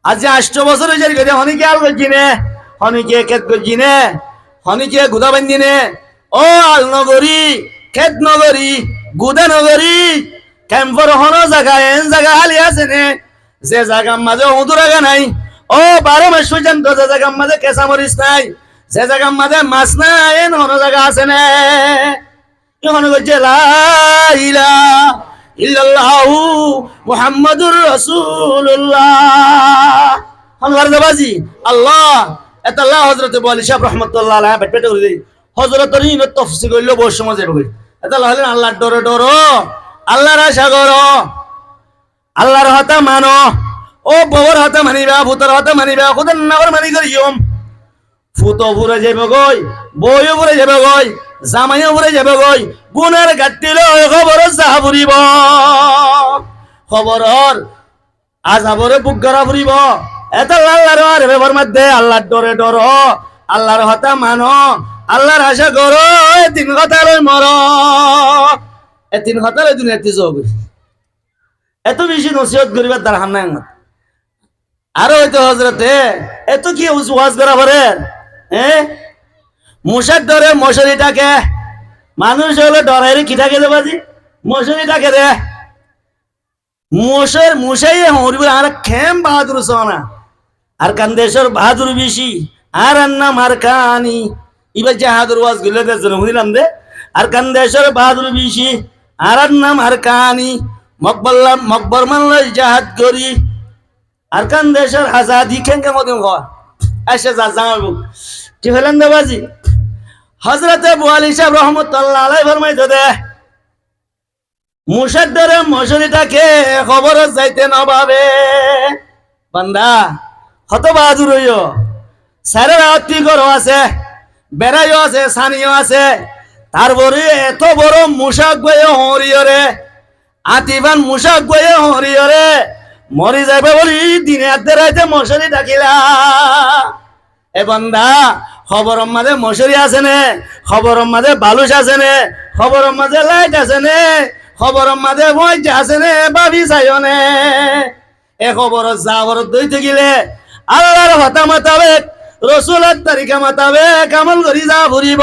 আজ 8 বছর হয়ে গেছে হনিকে আল গজিনে হনিকে ক্ষেত গজিনে হনিকে গুদা বান্দিনে ও আল নগরী ক্ষেত নগরী গুদা নগরী ক্যাম্পর হন জায়গা এন জায়গা হালি আছে নে যে জায়গার মাঝে উদুরাগা নাই ও 12 মাস পর্যন্ত যে জায়গার মাঝে কেঁচা মরিচ নাই যে জায়গার মাঝে মাছ নাই এন হন জায়গা আছে নে এখন গজে লা ইলাহা ইল্লাল্লাহু মুহাম্মাদুর রাসূলুল্লাহ হনগার দেবাজি আল্লাহ এতাল্লাহ হযরত আলী সাহেব রাহমাতুল্লাহ আলাইহি পেটে করে দেই হযরতের ইন তাফসীর কইলো বহু সময় যাবে এতাল্লাহ হলেন আল্লাহর ডরে ডরো আল্লাহর আশা করো আল্লাহর হতা মানো ও বউর হতা মানিবা ভূতর হতা মানিবা খুদার নাগর মানি করিয়ম ফুতো পুরে যাবে গই বইও পুরে যাবে গই জামাইও পুরে যাবে গই গুনার গাটিলো খবর যা ফুরিব খবরর আজাবরে বুক গড়া ফুরিব এত আল্লাহর আর ব্যবহার মধ্যে আল্লাহর ডরে ডরো আল্লাহর হতা মানো আল্লাহর আশা করো তিন কথা লই মর এ তিন কথা লই দুনিয়াতে যোগ এত বেশি নসিহত করিবার দরকার নাই আমার আরো হয়তো হযরতে এত কি ওয়াজ করা পারে মশার ডরে মশারিটাকে মানুষ হলো ডরাইরে কি থাকে দেবাজি মশারিটাকে দে মশাই হরিব আর খেম বাহাদুর সোনা আর কান্দেশ্বর বাহাদুর বেশি আর নাম আর কানি এবার জাহাদুর ওয়াজ গুলো বুঝলাম দে আর কান্দেশ্বর বাহাদুর বেশি আর নাম আর কানি মকবর মানল জাহাদ করি আর কান্দেশ্বর আজাদি খেঙ্গে মতো এসে যা জামাবো কি হলেন দেবাজি হযরত আবু আলী সাহেব রাহমাতুল্লাহ আলাইহি ফরমাইতো দে মুশাদ্দরে মশরিটাকে খবর যাইতে নভাবে বান্দা হত বাহাদুর হইও সারা রাত্রি করো আছে বেড়াইও আছে সানিও আছে তারপরে এত বড় মুশাক বয়ে হরিয়রে আতিবান মুশাক বয়ে হরিয়রে মরি যাবে বলি দিনে আধে রাইতে মশারি ডাকিলা এ বান্দা খবর মাঝে মশারি আছে নে খবর মাঝে বালুস আছে নে খবর মাঝে লাইট আছে নে খবর মাঝে মজা আছে নে ভাবি চাইও নে এ খবর যাবর দইতে গেলে আল্লাহর হতা মাতাবেক রসুলের তারিখা মাতাবেক আমল করি যা ফুরিব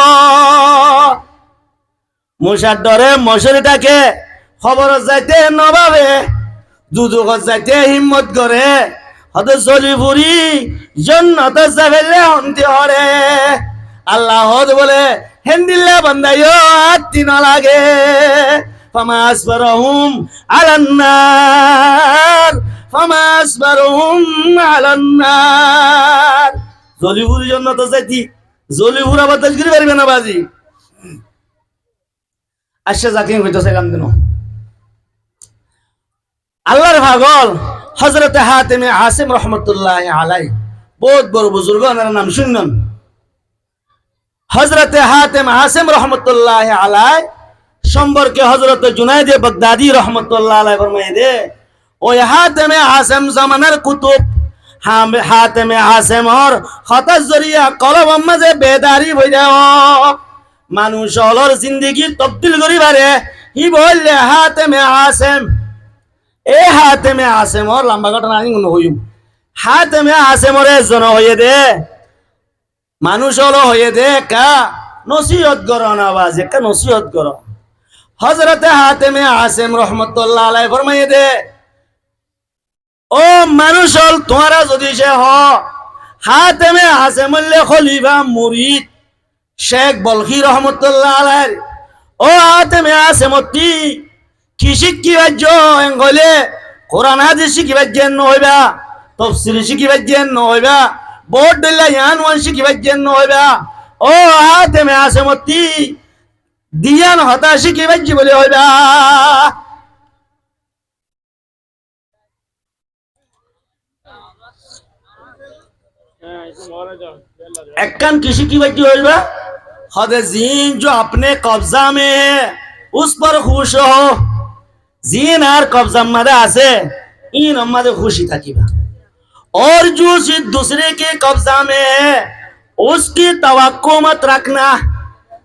মশার ডরে মশারিটাকে খবর যাইতে নভাবে দুদুকত যাইতে হিম্মত করে হত চলি ফুরি জন্নত যাবেলে অন্তি হরে আল্লাহ বলে হেন্দিল্লা বান্দাইও আত্মি না লাগে ফামাসবারহুম আলান্নার ফামাসবারহুম আলান্নার জলিপুরি জন্নত যাইতি জলিপুরা বাতাস করি পারবে না বাজি আচ্ছা যাকে কইতেছিলাম কেন আল্লাহর পাগল হযরত হাতেমে আসিম রহমতুল্লাহ আলাইহি বহুত বড় বুজুর্গ ওনার নাম শুনুন হযরত হাতেম আসিম রহমতুল্লাহ আলাইহি সম্পর্কে হযরত জুনায়েদ বাগদাদি রহমতুল্লাহ আলাইহি ফরমায় দে ওই হাতেমে আসিম জামানার কুতুব হাতেমে আসিমর হতাশ জরিয়া কলব মাঝে বেদারি হই যাও মানুষ অলর জিন্দেগি তবদিল করি পারে হি বললে হাতেমে আসিম এ হাতেমে আসিমর লম্বা ঘটনা আমি মনে হইম হাতেমে আসিমরে জন হয়ে দে মানুষ হলো হয়ে দে কা নসিহত করো না বাজে কা নসিহত করো হযরত হাতেমে আসিম রহমতুল্লাহ আলাইহি ফরমাইয়ে দে ও মানুষ হল তোমারা যদি সে হ হাতেমে আসিমলে খলিফা মুরিদ শেখ বলখি রহমতুল্লাহ আলাইহি ও হাতেমে আসিমতি কি শিখিবার জলে কোরআন হাদিস শিখিবার জন্য হইবা তফসির শিখিবার জন্য হইবা বোর্ড দিল্লা ইয়ান ওয়ান শিখিবার জন্য হইবা ও হাতেমে আসিমতি দিয়ান হতা শিখিবার বলে হইবা একখান किसी की वजह होगा खुद जीन जो अपने कब्जा में है उस पर खुश हो जीन आर कब्जा मदे आसे इन मदे खुशी থাকিবা और जो दूसरे के कब्जा में है उसकी तवक्को मत रखना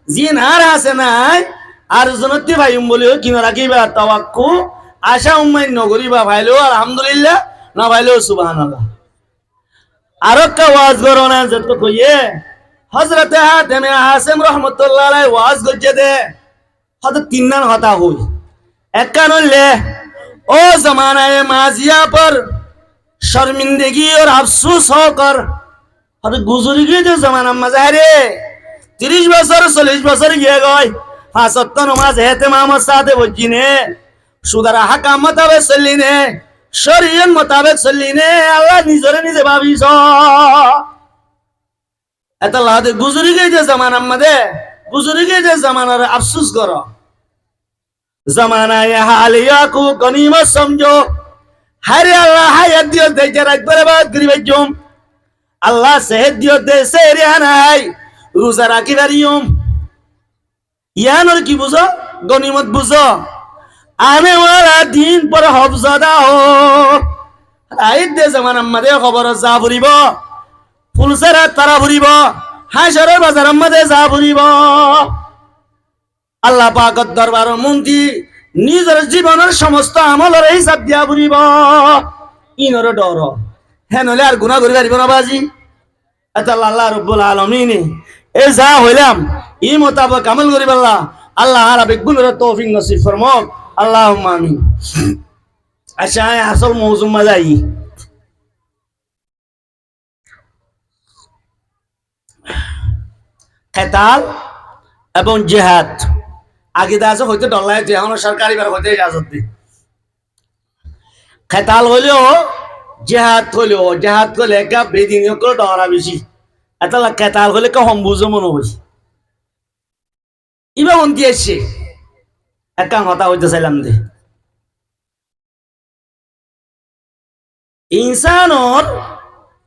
जीन आर आसे ना আর জনতি ভাই বলিও কি রাখিবা তাওয়াক্কু আশা উম্মাই নগরিবা ভাইলো আলহামদুলিল্লাহ না ভাইলো সুবহানাল্লাহ আরো কা ওয়াজ করো না যত কইয়ে হযরতে হাতেমে আসেম রহমতুল্লাহ আলাইহি ওয়াজ গজে দে হয়তো তিননান হতা হই একান হইলে ও জমানায়ে মাজিয়া पर शर्मिंदगी और अफसोस होकर हद गुजरी गई जो जमाना मजा रे 30 বছর 40 বছর গিয়ে গয় পাঁচ ওয়াক্ত নামাজ ইহতিমামের সাথে বজিনে সুদারা হাকাম মোতাবেক চলিনে শরীয়ত মোতাবেক চলিনে আল্লাহ নিজরে নিজে ভাবিস এত লাদে গুজরি গই যে জামানা মধ্যে গুজরি গই যে জামানার আফসোস করো জামানায়ে হালিয়া কো গনিমত সমঝো হারে আল্লাহ হায়াত দিও দে যারা বরবাদ করিবে জম আল্লাহ সেহত দিও দে সেরে আনাই রোজা রাখি পারিম ইয়ানোর কি বুঝো গনিমত বুঝো आने वाला दिन पर हफजदा हो आइद दे जमाना मदे खबर जा भरिब ফুলসেরা তারা ভরিব হাসরের বাজার মধ্যে যা ভরিব আল্লাহ পাকের দরবারের মন্ত্রী নিজের জীবনের সমস্ত আমলের হিসাব দিয়া ভরিব ইনর ডর হেন হলে আর গুনাহ করি পারিব না বাজি আচ্ছা আল্লাহ রাব্বুল আলামিন এ যা হইলাম ই মোতাবেক আমল করি আল্লাহ আল্লাহ আরবে গুণের তৌফিক নসিব ফরমাক اللهم آمين আচ্ছা আসল মৌজু মাজাই কেতাল এবং জিহাদ আগে দাসে হইতে ডলায় যে এখন সরকারি বের হইতে ইজাজত দি কেতাল হইলেও জিহাদ হইলে একটা বেদিনীয় করে ডরা বেশি এটা কেতাল হইলে কে সম্বুজ মনে হইছে ইবা অন্তি আসছে একটা কথা হইতে চাইলাম দে ইনসানর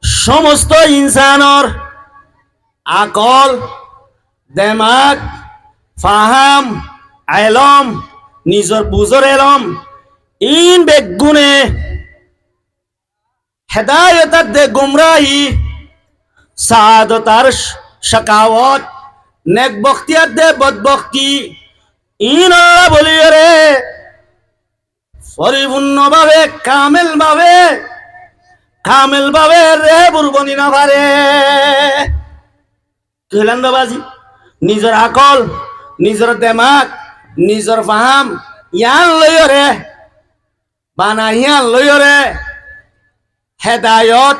সমস্ত ইনসানর আকল দেমাগ ফাহাম আলম নিজর বুজর এলম ইন বেগুনে হেদায়তার দে গুমরাহি সাদতার শাকাওয়াত নেক বখতিয়ার দে বদবখতি ইন আল্লাহ বলি রে পরিপূর্ণ ভাবে কামেল ভাবে রে বুরবনি না পারে কইলেন বাবাজি নিজের আকল নিজের দেমাগ নিজের ফাহাম ইয়ান লইও রে বানাইয়ান লইও রে হেদায়ত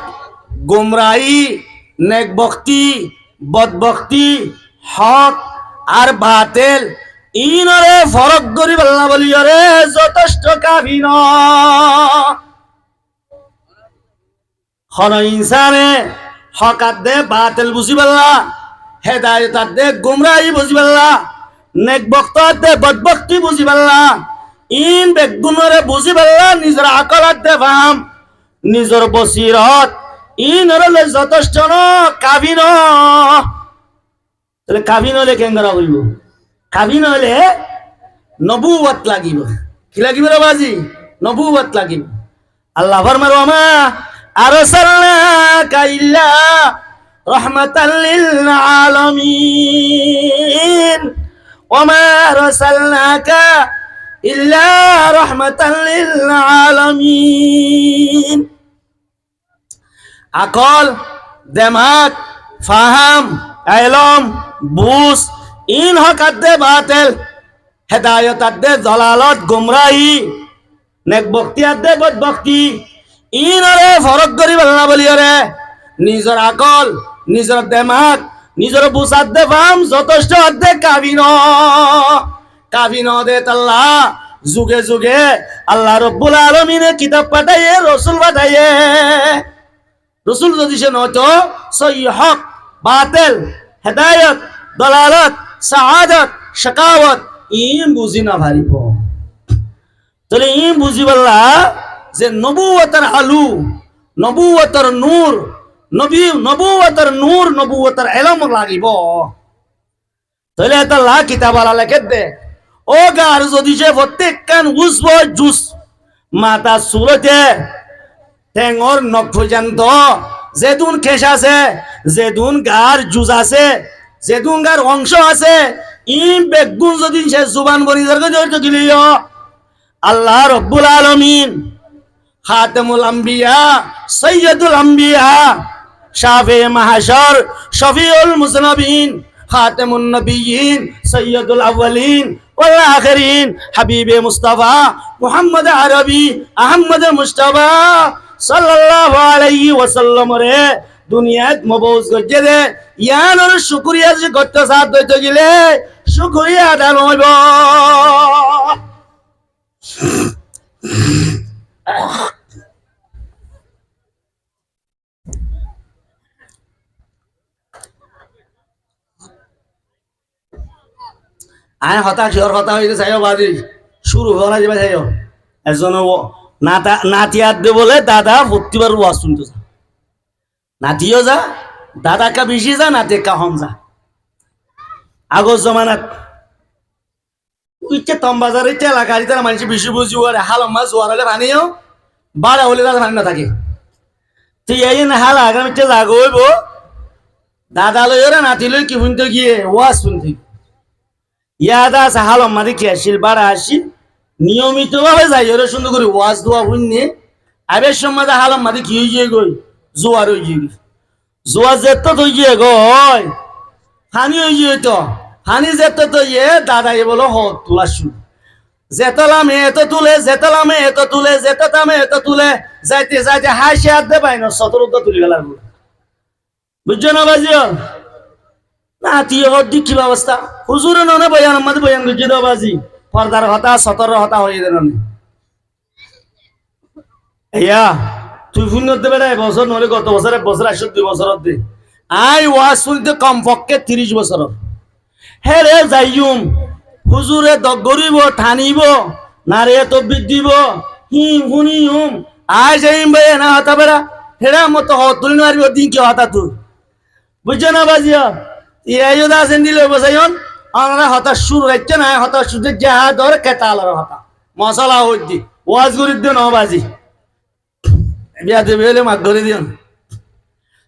গুমরাহি নেক বখতি বদবখতি হক আর বাতিল ইনরে ফরক করি আল্লাহ বলি রে যথেষ্ট কাফি ন হন ইনসানে হকাত দে বাতিল বুঝি পাল্লা হেদায়ত দে গুমরাহি বুঝি পাল্লা নেক বক্তাত দে বদবক্তি বুঝি পাল্লা ইন বেগুনরে বুঝি পাল্লা নিজের আকলাত দে ফাহাম নিজের বসিরত ইনরে যথেষ্ট ন কাফি ন তাহলে কাফি নলে কেঙ্গরা বলবো কাফি নহলে নবুয়ত লাগিব কি লাগিব রে বাজি নবুয়ত লাগিব আল্লাহ ফরমায় ওমা আরসালনাকা ইল্লা রাহমাতাল লিল আলামিন ওমা আরসালনাকা ইল্লা রাহমাতাল লিল আলামিন আকল দেমাগ ফাহাম ইলম বুঝ ইন হকাত দে বাতিল হেদায়ত দে জলালত গুমরাহি নেক বখতিয়াত দে বদবখতি ইনরে ফরক করি আল্লাহ বলি রে নিজের আকল নিজের দেমাগ নিজের বুঝাত দে ফাম যথেষ্ট দে কাবিন দে আল্লাহ যুগে যুগে আল্লাহ রব্বুল আলামিনে কিতাব পাঠাইয়ে রসুল পাঠাইয়ে রসুল যদি সে নয়তো সহি হক বাতিল হেদায়ত দলালত সাআদত শাকাওয়াত ইম বুঝি না ভারিব তাহলে ইম বুঝি বললা যে নবুয়তের আলু নবুয়তের নূর নবুয়তের নূর নবুয়তের ইলম লাগিব তাহলে এটা লা কিতাব আলা লেখে দে ও গার যদি সে প্রত্যেক কান উসব জুস মাতা সুরতে টেঙর নখ পর্যন্ত যেদুন খেস আছে যেদুন গার জুস আছে যেদুন গার অংশ আছে ইম বেগুন যদি সে জুবান বনি জড়িত গিলিও আল্লাহ রব্বুল আলামিন খাতামুল আম্বিয়া সৈয়দুল আম্বিয়া শাফি মাহশর, শফিউল মুজনবিন, খাতামুন নবিয়্যিন, সৈয়দুল আউয়ালিন ওয়াল আখিরিন, হাবিবে মুস্তাফা মুহাম্মদ আরবি আহমদ মুস্তাফা সাল্লাল্লাহু আলাইহি ওয়াসাল্লাম রে দুনিয়াত মবউজ গজে দে ইয়ানোর শুকরিয়া যে করতে সাথ দইতে গেলে শুকরিয়া আদায় হইব। আয় হতাশ ওর কথা হইতে চাইও বাজি শুরু করা যাবে চাইও একজন নাতিয়ার দে বলে দাদা প্রতিবার ওয়াজ শুনতে যা, নাতিও যা, দাদা কা বেশি যা, নাতি কা হম যা। আগর জমানাত ইচ্ছে তমবাজার ইচ্ছে এলাকার তারা মানুষ বেশি বুঝি ওর হাল মাছ জোয়ার হলে ভানিও বাড়া হলে তাদের ভানি না থাকে। তুই এই না হাল আগামী জাগ হইব দাদা লই ওরা নাতি লই কি শুনতে গিয়ে ওয়াজ শুনতে ইয়াদা আছে হাল মাদি কি আসিল বাড়া আসিল নিয়মিত ভাবে যাই ওরা সুন্দর করে ওয়াজ দোয়া শুননি আবের সময় হাল মাদি কি হয়ে গিয়ে গই জোয়ার হয়ে গিয়ে জোয়ার যেত তো গিয়ে গয় ফানি হয়ে গিয়ে তো ফানি যেত তো ইয়ে দাদাই বলো হ তোলা শুন যেতলামে এত তুলে যেতলামে এত তুলে যেতামে এত তুলে যাইতে যাইতে হাসি হাত দে পাই না 17টা তুলি গেলার বুঝছো না বাজিও না তুই দি কি ব্যবস্থা হুজুরে ননে বয়ান আমাদের বয়ান বুঝে দাও বাজি পর্দার হতা 17 হতা হয়ে দেন ইয়া তুই ফোন দেবে না বছর নলে গত বছর 1 বছর 2 বছর দে আই ওয়াজ শুনতে কমপক্ষে 30 বছর হে রে যাইম হুজুরে দগরিব ঠানিব নারে তকবীর দিব হিম হুনিম আই যাইম বে না হতা বেড়া হেরা মত তুলি মারিব দিন কি হতা তুই বুঝছো না বাজিয়া ইয়াইও দা সেন দিলে বসাইন আমরা হতা সুর রাখছে না হতা সুদে যা দর কেতালার হতা মশলা হইতি ওয়াজ করি দিও না বাজি বিয়া দেবে হলে মাত ধরে দিও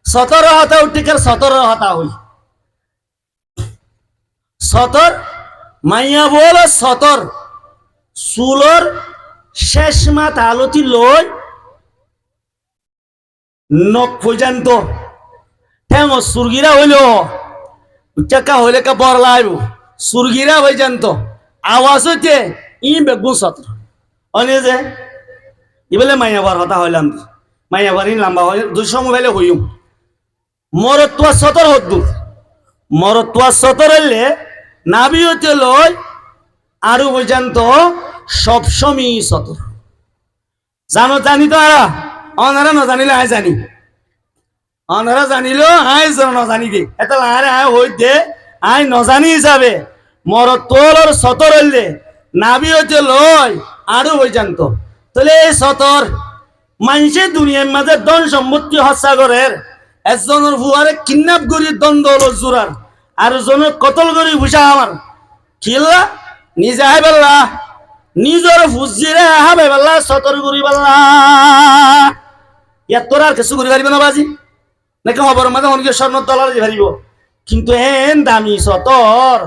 17 হতা উঠিকার 17 হতা হই 17 মাইয়া বল 17 সুলর শেষ মাত আলতি লই নখ পর্যন্ত ঠ্যাং সুরগিরা হইল উচ্চাকা হইলে কা বর লাইব সুরগিরা পর্যন্ত আওয়াজ হইতে ই বেগুন 17 অনে যে ইবেলে মাইয়া বার হতা হইলাম মাইয়া বারি লম্বা হই 200 মোবাইলে হইম মরত্বা 17 হদ্দু মরত্বা 17 হইলে নাবি হইতে লই আরো পর্যন্ত সবসময় 17 জানো জানি তো আরা অনারা না জানিলে আই জানি অনারা জানিল আই না জানি দে এটা লারে আই হই দে আই নজানি হিসাবে মর তোলর 17 হইলে নাবি হইতে লই আরো পর্যন্ত তাহলে এই 17 মানুষে দুনিয়ার মাঝে ধন সম্পত্তি হস্তাগরের একজনের ফুয়ারে কিডন্যাপ করি দ্বন্দ্ব হলো জোরার আর জনের কতল করি বুঝা আমার খিল্লা নিজে আই বেল্লা নিজের ফুজিরে আহাবে বেল্লা 17 করি বেল্লা ইয়া তোর আর কিছু করি পারিব না বাজি নাকি খবর মাঝে অনেক $স্বর্ণ যে পারিব কিন্তু এন দামি 17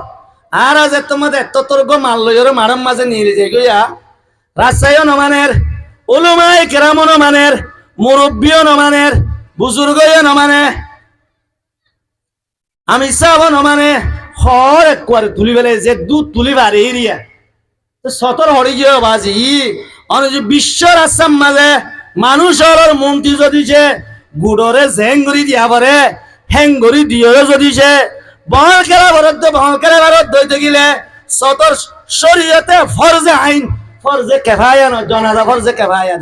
আর আজ তোমাদের এত তোর গো মাল লইর মারম মাঝে নিয়ে যাই গইয়া রাজশাহীও নমানের উলুমায়ে কেরামও নমানের মুরব্বিও নমানের বুজুর্গও নমানে আমি সাব নমানে হর একবার তুলি বেলে যে দুধ তুলি বাড়ি এরিয়া 17 হরি গিয়ে বাজি অনুজ বিশ্বর আসাম মাঝে মানুষের মন্ত্রী যদি যে গুড়রে জেঙ্গুরি দিয়া পরে হেঙ্গুরি দিয়ে যদি সে বহল খেলা ভারত দইতে গেলে 17 শরীয়তে ফরজে আইন ফরজে কেফায়া ন জনাজা ফরজে কেফায়া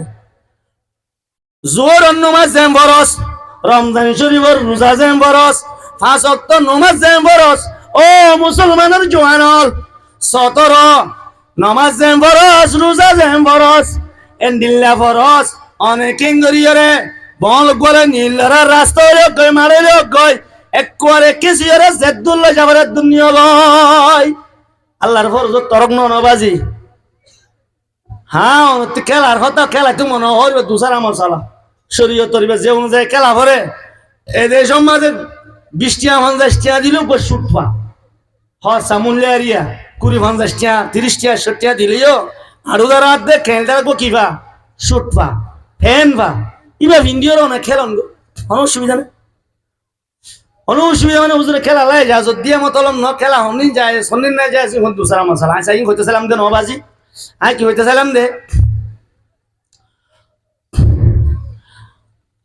জোর নমাজ যেম বরস রমজান শরীফর রোজা যেম বরস 5 ওয়াক্ত নমাজ যেম বরস ও মুসলমানের জওয়ানল 17 নমাজ যেম বরস রোজা যেম বরস এন্ডিল্লা বরস অনেক গরিয়রে বল গলে নীলরা রাস্তা গই মারে গই একবারে কিসিরে জেদুল্লাহ যাবার দুনিয়া গই আল্লাহর ফরজ তরক নবাজি হ্যাঁ খেলার কথা খেলা তো মনে হয় দুসারা মশালা শরীয়ত তরিবে যে অনুযায়ী খেলা ভরে এদের সমাজে 20 টিয়া 50 টিয়া দিলেও সুটপা হর সামুল্লা এরিয়া 20-50 টিয়া 30 টিয়া 60 টিয়া দিলেও আর উদার হাত দে খেলটা গো কিবা সুটপা ফ্যান বা ইবা ভিন্ডিওর অনেক খেলন গো কোনো অসুবিধা নেই অনুসুবিধা মানে হুজুরে খেলা লাই যা যদি মতলম ন খেলা হনিন যায় সন্নিন না যায় সিখন দুসরা মশলা আই সাইন হইতে সালাম দে নবাজি আই কি হইতে সালাম দে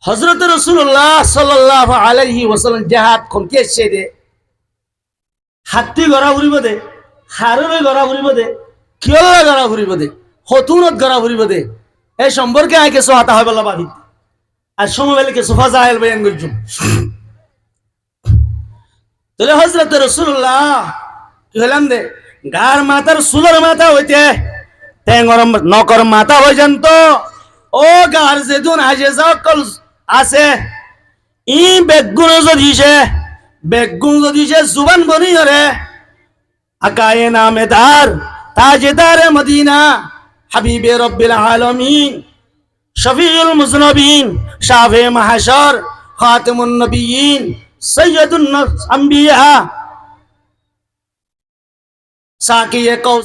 হযরত রাসূলুল্লাহ সাল্লাল্লাহু আলাইহি ওয়াসাল্লাম জিহাদ কোন কে দে হাতি গড়া ঘুরিব দে হারুরে গড়া ঘুরিব দে কিয়লা গড়া ঘুরিব দে হতুনত গড়া ঘুরিব দে এই সম্পর্কে আইকে সোহাতা হয় বলা বাদি আর সমবেলকে সোফা জাহেল বয়ান গজুম তাহলে হযরত রাসূলুল্লাহ কি হলাম দে গার মাথার সুলর মাথা হইতে টেঙ্গর নকর মাথা হই জানত ও গার যেদুন আজে সকল আছে ই বেগুন যদি সে জুবান বনি হরে আকায়ে নামেদার তাজেদার মদিনা হাবিবে রব্বিল আলামিন শফিউল মুজনবিন শাফে মাহশর খাতিমুন নবিয়িন সৈয়দুন আম্বিয়া সাকিয়ে কৌস